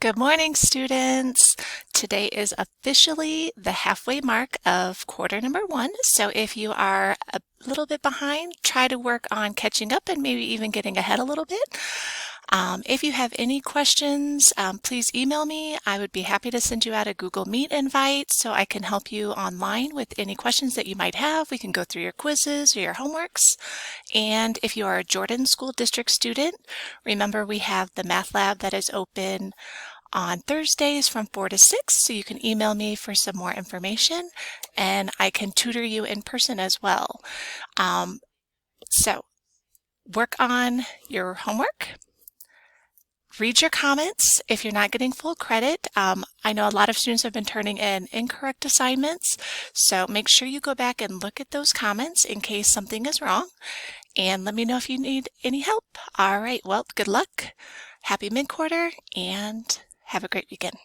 Good morning, students. Today is officially the halfway mark of quarter number 1. So if you are a little bit behind, try to work on catching up and maybe even getting ahead a little bit. If you have any questions, please email me. I would be happy to send you out a Google Meet invite so I can help you online with any questions that you might have. We can go through your quizzes or your homeworks. And if you are a Jordan School District student, remember we have the math lab that is open on Thursdays from 4 to 6, so you can email me for some more information and I can tutor you in person as well. So work on your homework. Read your comments if you're not getting full credit. I know a lot of students have been turning in incorrect assignments, so make sure you go back and look at those comments in case something is wrong, and let me know if you need any help. All right, well, good luck, happy mid-quarter, and have a great weekend.